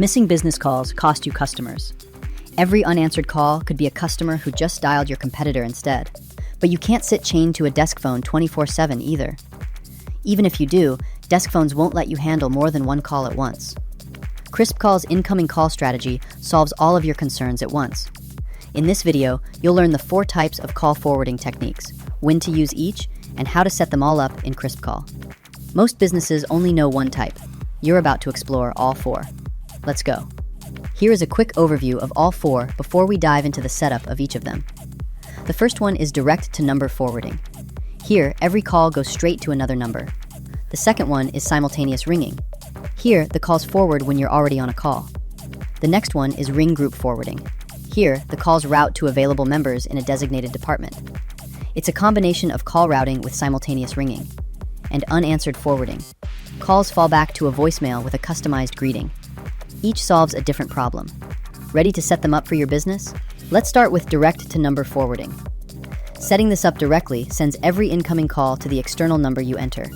Missing business calls cost you customers. Every unanswered call could be a customer who just dialed your competitor instead. But you can't sit chained to a desk phone 24/7 either. Even if you do, desk phones won't let you handle more than one call at once. KrispCall's incoming call strategy solves all of your concerns at once. In this video, you'll learn the 4 types of call forwarding techniques, when to use each, and how to set them all up in KrispCall. Most businesses only know one type. You're about to explore all 4. Let's go. Here is a quick overview of all 4 before we dive into the setup of each of them. The first one is direct-to-number forwarding. Here, every call goes straight to another number. The second one is simultaneous ringing. Here, the calls forward when you're already on a call. The next one is ring group forwarding. Here, the calls route to available members in a designated department. It's a combination of call routing with simultaneous ringing. And unanswered forwarding. Calls fall back to a voicemail with a customized greeting. Each solves a different problem. Ready to set them up for your business? Let's start with direct-to-number forwarding. Setting this up directly sends every incoming call to the external number you enter.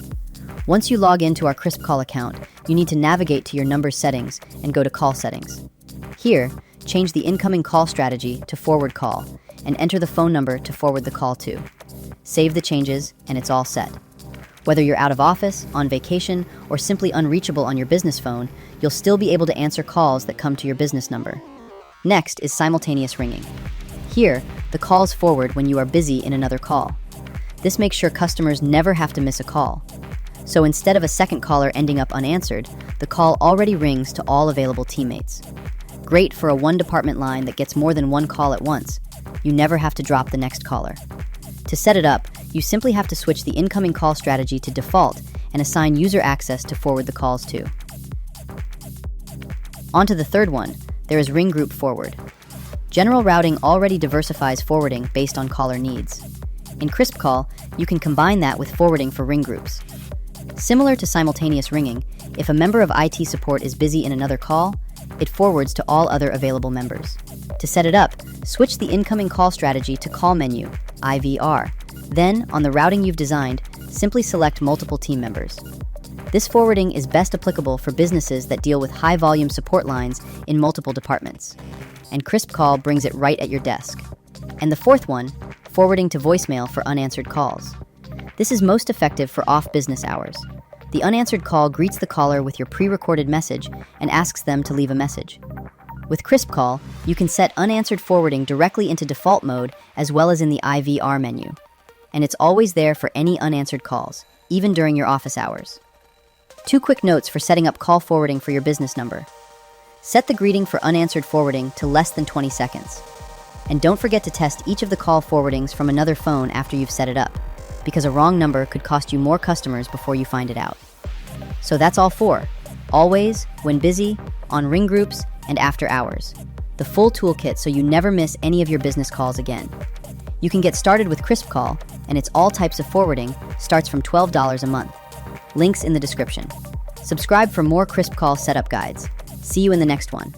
Once you log into our KrispCall account, you need to navigate to your number settings and go to Call Settings. Here, change the incoming call strategy to Forward Call and enter the phone number to forward the call to. Save the changes, and it's all set. Whether you're out of office, on vacation, or simply unreachable on your business phone, you'll still be able to answer calls that come to your business number. Next is simultaneous ringing. Here, the calls forward when you are busy in another call. This makes sure customers never have to miss a call. So instead of a second caller ending up unanswered, the call already rings to all available teammates. Great for a one-department line that gets more than one call at once. You never have to drop the next caller. To set it up, you simply have to switch the incoming call strategy to default and assign user access to forward the calls to. On to the third one, there is ring group forward. General routing already diversifies forwarding based on caller needs. In KrispCall, you can combine that with forwarding for ring groups. Similar to simultaneous ringing, if a member of IT support is busy in another call, it forwards to all other available members. To set it up, switch the incoming call strategy to Call Menu, IVR. Then, on the routing you've designed, simply select multiple team members. This forwarding is best applicable for businesses that deal with high-volume support lines in multiple departments. And KrispCall brings it right at your desk. And the fourth one, forwarding to voicemail for unanswered calls. This is most effective for off-business hours. The unanswered call greets the caller with your pre-recorded message and asks them to leave a message. With KrispCall, you can set unanswered forwarding directly into default mode as well as in the IVR menu. And it's always there for any unanswered calls, even during your office hours. 2 quick notes for setting up call forwarding for your business number. Set the greeting for unanswered forwarding to less than 20 seconds. And don't forget to test each of the call forwardings from another phone after you've set it up, because a wrong number could cost you more customers before you find it out. So that's all 4. Always, when busy, on ring groups, and after hours. The full toolkit so you never miss any of your business calls again. You can get started with KrispCall, and its all types of forwarding starts from $12 a month. Links in the description. Subscribe for more KrispCall setup guides. See you in the next one.